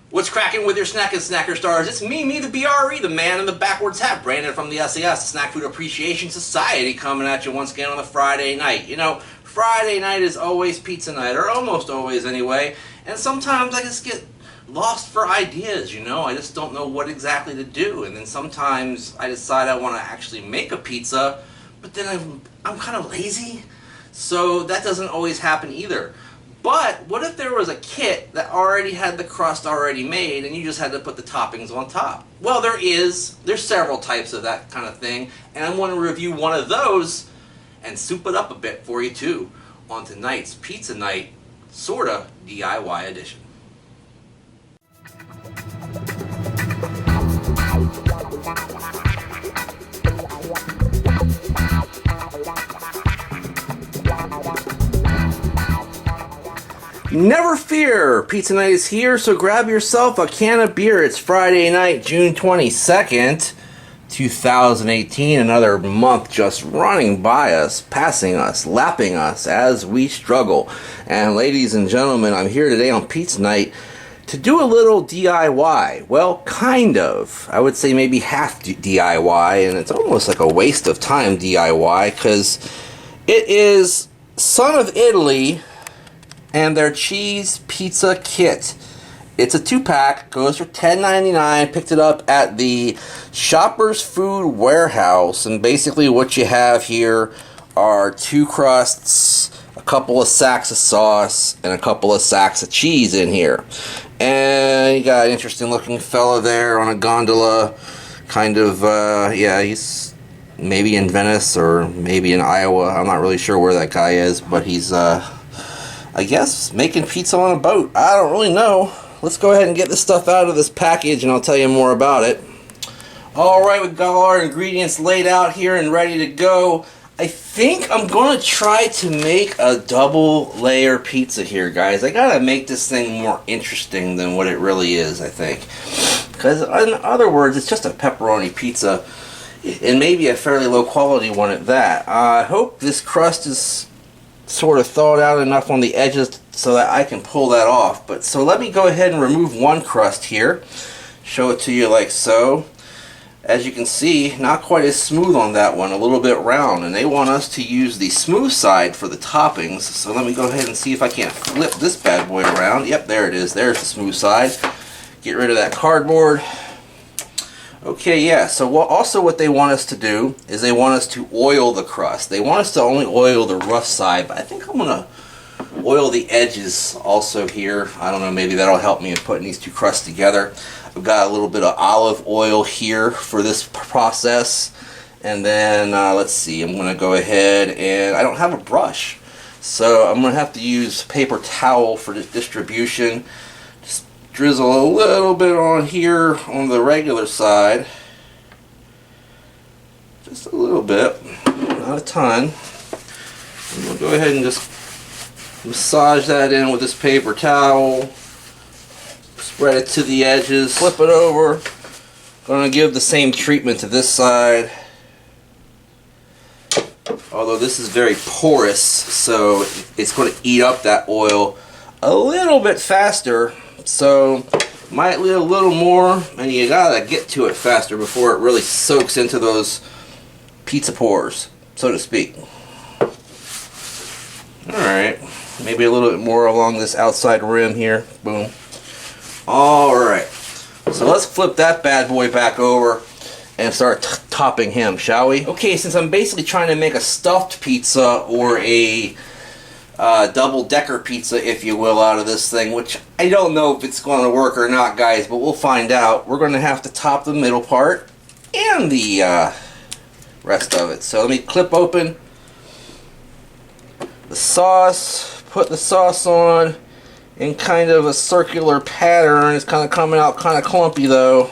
What's cracking with your snacking snacker stars? It's me the BRE, the man in the backwards hat, Brandon from the sAs, the Snack Food Appreciation Society, coming at you once again on a Friday night. You know, Friday night is always pizza night, or almost always anyway, and sometimes I just get lost for ideas, you know? I just don't know what exactly to do, and then sometimes I decide I want to actually make a pizza, but then I'm kind of lazy, so that doesn't always happen either. But what if there was a kit that already had the crust already made and you just had to put the toppings on top? Well, there's several types of that kind of thing, and I'm going to review one of those and soup it up a bit for you too on tonight's Pizza Night sorta DIY edition. Never fear! Pizza Night is here, so grab yourself a can of beer. It's Friday night, June 22nd, 2018. Another month just running by us, passing us, lapping us as we struggle. And ladies and gentlemen, I'm here today on Pizza Night to do a little DIY. Well, kind of. I would say maybe half DIY, and it's almost like a waste of time DIY, because it is Son of Italy and their cheese pizza kit. It's a 2-pack, goes for $10.99. Picked it up at the Shoppers Food Warehouse, and basically what you have here are 2 crusts, a couple of sacks of sauce, and a couple of sacks of cheese in here. And you got an interesting looking fella there on a gondola, kind of, yeah, he's maybe in Venice or maybe in Iowa. I'm not really sure where that guy is, but he's I guess making pizza on a boat. I don't really know. Let's go ahead and get this stuff out of this package and I'll tell you more about it. Alright, we've got all our ingredients laid out here and ready to go. I think I'm going to try to make a double layer pizza here, guys. I gotta make this thing more interesting than what it really is, I think. Because in other words, it's just a pepperoni pizza, and maybe a fairly low quality one at that. I hope this crust is sort of thawed out enough on the edges so that I can pull that off. But so let me go ahead and remove one crust here, show it to you like so. As you can see, not quite as smooth on that one, a little bit round, and they want us to use the smooth side for the toppings. So let me go ahead and see if I can't flip this bad boy around. Yep, there it is. There's the smooth side. Get rid of that cardboard. Okay, yeah, so what they want us to do is they want us to oil the crust. They want us to only oil the rough side, but I think I'm going to oil the edges also here. I don't know, maybe that'll help me in putting these 2 crusts together. I've got a little bit of olive oil here for this process. And then, let's see, I'm going to go ahead and I don't have a brush, so I'm going to have to use paper towel for this distribution. Drizzle a little bit on here on the regular side. Just a little bit, not a ton. I'm going to go ahead and just massage that in with this paper towel. Spread it to the edges, flip it over. Going to give the same treatment to this side. Although this is very porous, so it's going to eat up that oil a little bit faster. So might need a little more, and you gotta get to it faster before it really soaks into those pizza pores, so to speak. Alright, maybe a little bit more along this outside rim here. Boom. Alright, so let's flip that bad boy back over and start topping him, shall we? Okay, since I'm basically trying to make a stuffed pizza or a double-decker pizza, if you will, out of this thing, which I don't know if it's going to work or not, guys, but we'll find out. We're going to have to top the middle part and the rest of it. So let me clip open the sauce, put the sauce on in kind of a circular pattern. It's kind of coming out kind of clumpy, though.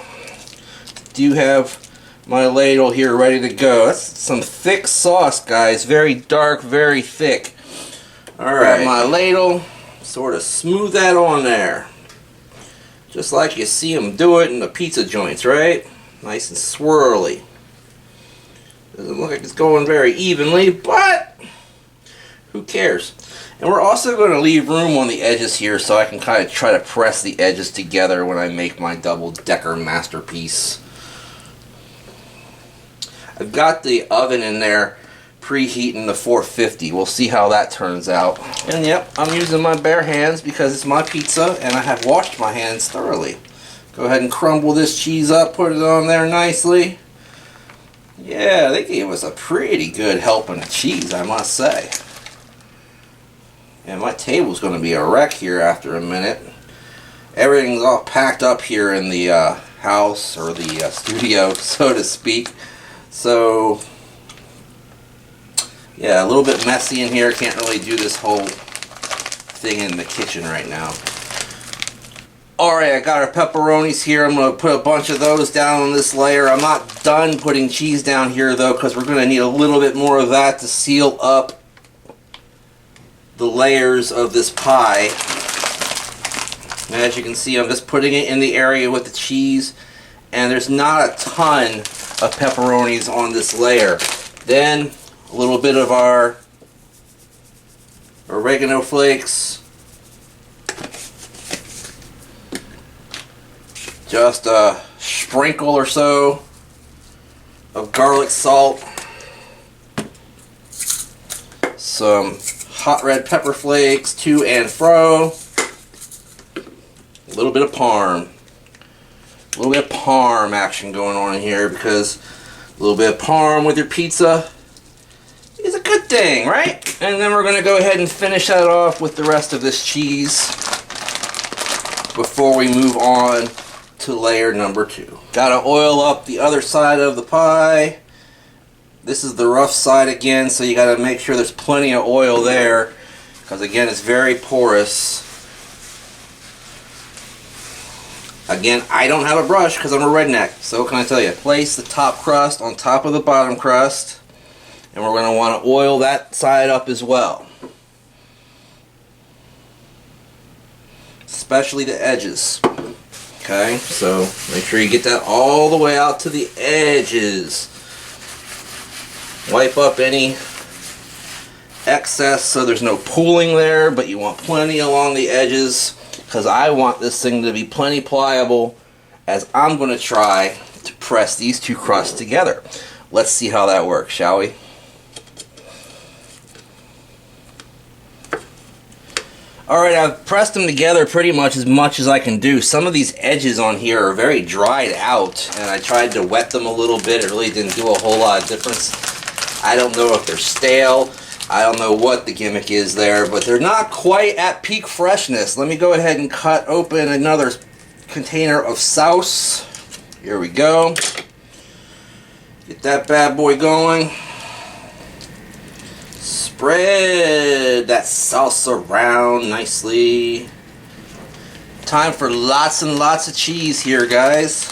Do have my ladle here ready to go. That's some thick sauce, guys. Very dark, very thick. Alright, my ladle, sort of smooth that on there. Just like you see them do it in the pizza joints, right? Nice and swirly. Doesn't look like it's going very evenly, but Who cares? And we're also going to leave room on the edges here so I can kind of try to press the edges together when I make my double-decker masterpiece. I've got the oven in there preheating the 450. We'll see how that turns out. And yep, I'm using my bare hands because it's my pizza and I have washed my hands thoroughly. Go ahead and crumble this cheese up, put it on there nicely. Yeah, they gave us a pretty good helping of cheese, I must say. And my table's going to be a wreck here after a minute. Everything's all packed up here in the house, or the studio, so to speak. So, yeah, a little bit messy in here. Can't really do this whole thing in the kitchen right now. Alright, I got our pepperonis here. I'm going to put a bunch of those down on this layer. I'm not done putting cheese down here though, because we're going to need a little bit more of that to seal up the layers of this pie. And as you can see, I'm just putting it in the area with the cheese, and there's not a ton of pepperonis on this layer. Then a little bit of our oregano flakes, just a sprinkle or so of garlic salt, some hot red pepper flakes to and fro, a little bit of parm. A little bit of parm action going on in here, because a little bit of parm with your pizza is a good thing, right? And then we're going to go ahead and finish that off with the rest of this cheese before we move on to layer number 2. Got to oil up the other side of the pie. This is the rough side again, so you got to make sure there's plenty of oil there, because again, it's very porous. Again, I don't have a brush because I'm a redneck, so what can I tell you? Place the top crust on top of the bottom crust, and we're going to want to oil that side up as well. Especially the edges. Okay, so make sure you get that all the way out to the edges. Wipe up any excess so there's no pooling there, but you want plenty along the edges, because I want this thing to be plenty pliable as I'm going to try to press these two crusts together. Let's see how that works, shall we? Alright, I've pressed them together pretty much as I can do. Some of these edges on here are very dried out, and I tried to wet them a little bit. It really didn't do a whole lot of difference. I don't know if they're stale. I don't know what the gimmick is there, but they're not quite at peak freshness. Let me go ahead and cut open another container of sauce. Here we go. Get that bad boy going. Spread that sauce around nicely. Time for lots and lots of cheese here, guys.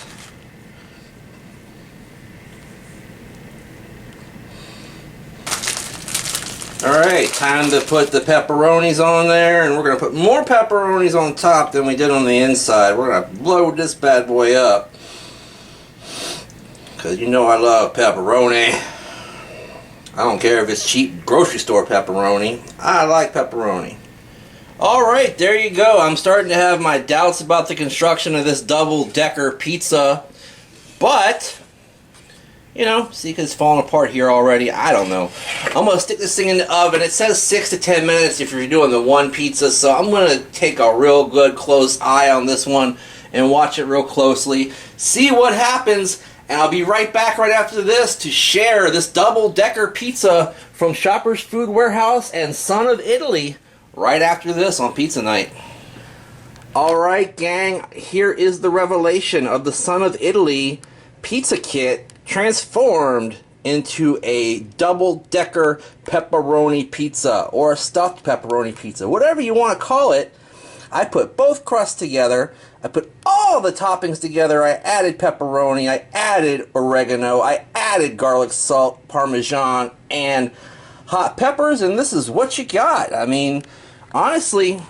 Alright, time to put the pepperonis on there, and we're going to put more pepperonis on top than we did on the inside. We're going to blow this bad boy up, because you know I love pepperoni. I don't care if it's cheap grocery store pepperoni. I like pepperoni. Alright, there you go. I'm starting to have my doubts about the construction of this double-decker pizza, but you know, see, because it's falling apart here already. I don't know. I'm going to stick this thing in the oven. It says 6 to 10 minutes if you're doing the one pizza, so I'm going to take a real good close eye on this one and watch it real closely. See what happens, and I'll be right back right after this to share this double-decker pizza from Shoppers Food Warehouse and Son of Italy right after this on Pizza Night. Alright, gang, here is the revelation of the Son of Italy pizza kit transformed into a double-decker pepperoni pizza, or a stuffed pepperoni pizza, whatever you want to call it. I put both crusts together. I put all the toppings together. I added pepperoni, I added oregano, I added garlic salt, parmesan, and hot peppers, and this is what you got. I mean, honestly,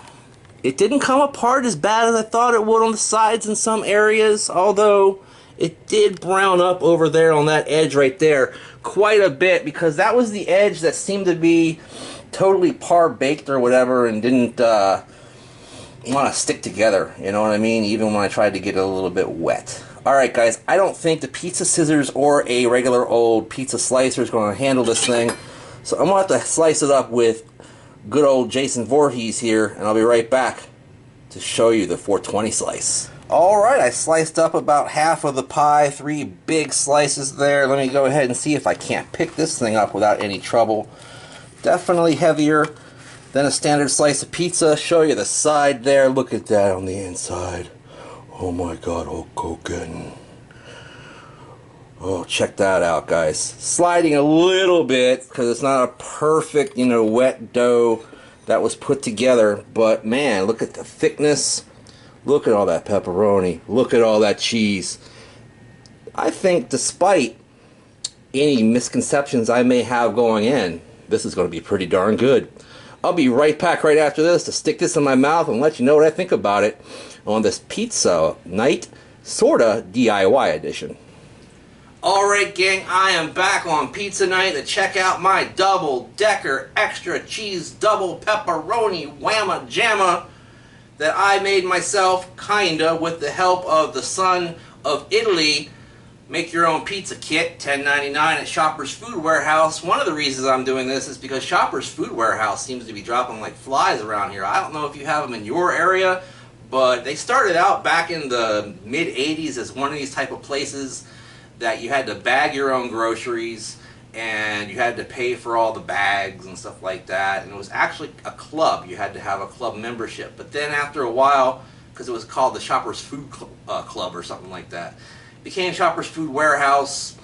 it didn't come apart as bad as I thought it would on the sides in some areas, although it did brown up over there on that edge right there quite a bit, because that was the edge that seemed to be totally par baked or whatever, and didn't want to stick together. You know what I mean? Even when I tried to get it a little bit wet. Alright guys, I don't think the pizza scissors or a regular old pizza slicer is going to handle this thing. So I'm going to have to slice it up with good old Jason Voorhees here, and I'll be right back to show you the 420 slice. Alright, I sliced up about half of the pie, 3 big slices there. Let me go ahead and see if I can't pick this thing up without any trouble. Definitely heavier than a standard slice of pizza. Show you the side there. Look at that on the inside. Oh my god, Hulk Hogan. Oh, check that out, guys. Sliding a little bit because it's not a perfect, wet dough that was put together. But man, look at the thickness. Look at all that pepperoni. Look at all that cheese. I think despite any misconceptions I may have going in, this is going to be pretty darn good. I'll be right back right after this to stick this in my mouth and let you know what I think about it on this PizzaNight sorta DIY edition. Alright gang, I am back on PizzaNight to check out my double-decker extra cheese double pepperoni whamma jamma that I made myself, kinda, with the help of the son of Italy. Make your own pizza kit, $10.99 at Shoppers Food Warehouse. One of the reasons I'm doing this is because Shoppers Food Warehouse seems to be dropping like flies around here. I don't know if you have them in your area, but they started out back in the mid-'80s as one of these type of places that you had to bag your own groceries and you had to pay for all the bags and stuff like that. And it was actually a club. You had to have a club membership. But then after a while, because it was called the Shoppers Food Club or something like that, it became Shoppers Food Warehouse.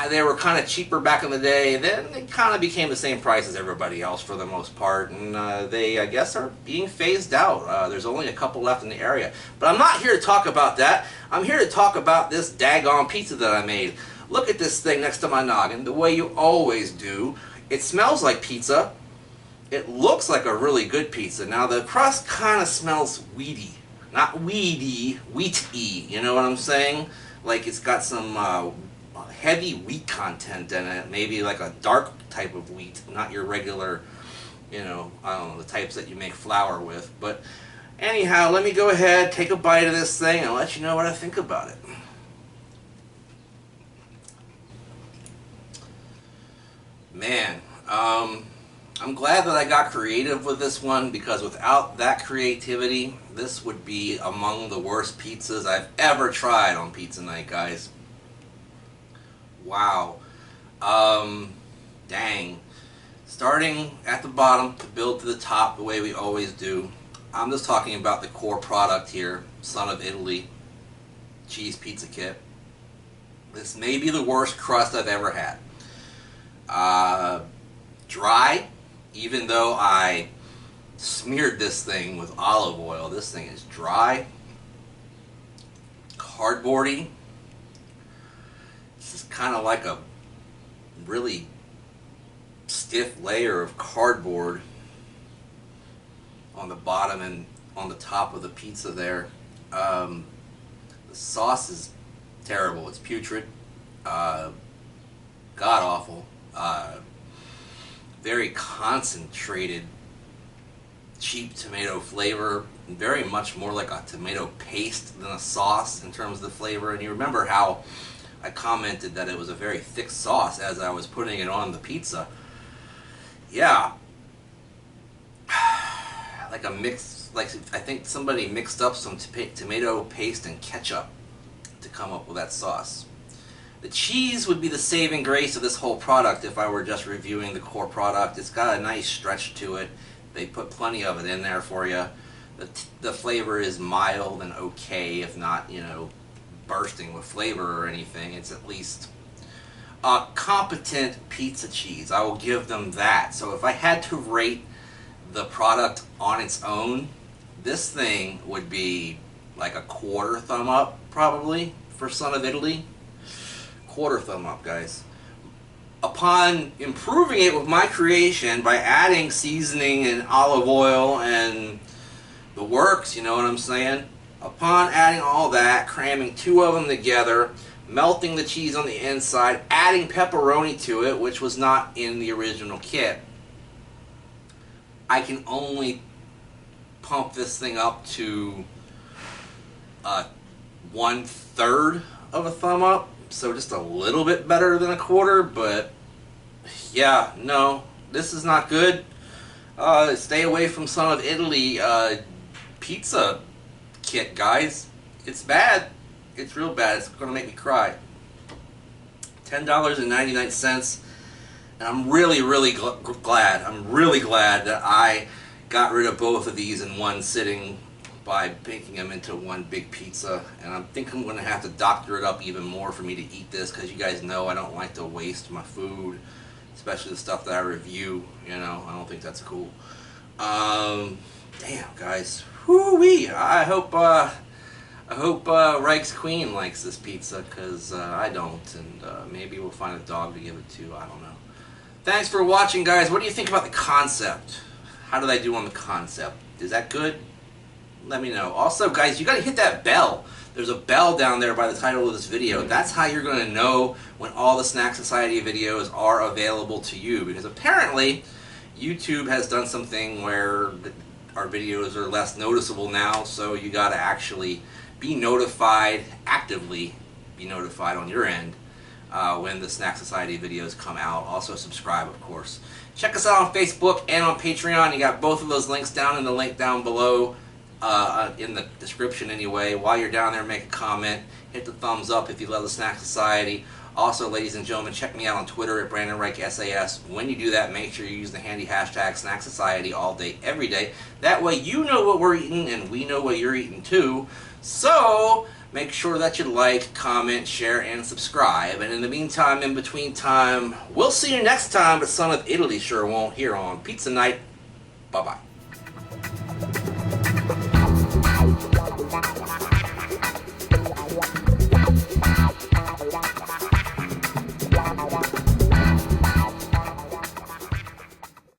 They were kind of cheaper back in the day. Then they kind of became the same price as everybody else for the most part, and they, I guess, are being phased out. There's only a couple left in the area. But I'm not here to talk about that. I'm here to talk about this daggone pizza that I made. Look at this thing next to my noggin, the way you always do. It smells like pizza. It looks like a really good pizza. Now the crust kind of smells wheaty. Not weedy, wheaty, you know what I'm saying? Like it's got some heavy wheat content in it, maybe like a dark type of wheat, not your regular, I don't know, the types that you make flour with. But anyhow, let me go ahead, take a bite of this thing, and let you know what I think about it. Man, I'm glad that I got creative with this one, because without that creativity, this would be among the worst pizzas I've ever tried on PizzaNight, guys. Wow. Dang. Starting at the bottom to build to the top the way we always do. I'm just talking about the core product here, Son of Italy cheese pizza kit. This may be the worst crust I've ever had. Dry, even though I smeared this thing with olive oil. This thing is dry, cardboardy. This is kind of like a really stiff layer of cardboard on the bottom and on the top of the pizza there. The sauce is terrible. It's putrid, god-awful, very concentrated, cheap tomato flavor, very much more like a tomato paste than a sauce in terms of the flavor. And you remember how I commented that it was a very thick sauce as I was putting it on the pizza. Yeah, like a mix, like I think somebody mixed up some tomato paste and ketchup to come up with that sauce. The cheese would be the saving grace of this whole product if I were just reviewing the core product. It's got a nice stretch to it. They put plenty of it in there for you. The flavor is mild and okay, if not, bursting with flavor or anything. It's at least a competent pizza cheese. I will give them that. So if I had to rate the product on its own, this thing would be like a quarter thumb up, probably, for Son of Italy. Quarter thumb up, guys. Upon improving it with my creation by adding seasoning and olive oil and the works, you know what I'm saying? Upon adding all that, cramming 2 of them together, melting the cheese on the inside, adding pepperoni to it, which was not in the original kit, I can only pump this thing up to 1/3 of a thumb up, so just a little bit better than a quarter. But yeah, no, this is not good. Stay away from Son of Italy pizza kit, guys. It's bad. It's real bad. It's gonna make me cry. $10.99, and I'm really glad. I'm really glad that I got rid of both of these in one sitting by making them into one big pizza. And I think I'm gonna have to doctor it up even more for me to eat this, because you guys know I don't like to waste my food, especially the stuff that I review. You know, I don't think that's cool. Damn, guys. Whoo-wee. I hope Reich's Queen likes this pizza, because I don't, and maybe we'll find a dog to give it to. I don't know. Thanks for watching, guys. What do you think about the concept? How did I do on the concept? Is that good? Let me know. Also, guys, you got to hit that bell. There's a bell down there by the title of this video. That's how you're going to know when all the Snack Society videos are available to you, because apparently YouTube has done something where our videos are less noticeable now, so you got to actually be notified, actively be notified on your end when the Snack Society videos come out. Also subscribe, of course. Check us out on Facebook and on Patreon. You got both of those links down in the link down below in the description anyway. While you're down there, make a comment. Hit the thumbs up if you love the Snack Society. Also, ladies and gentlemen, check me out on Twitter at Brandon Reich SAS. When you do that, make sure you use the handy hashtag Snack Society all day, every day. That way you know what we're eating and we know what you're eating too. So make sure that you like, comment, share, and subscribe. And in the meantime, in between time, we'll see you next time, but Son of Italy sure won't, here on Pizza Night. Bye-bye.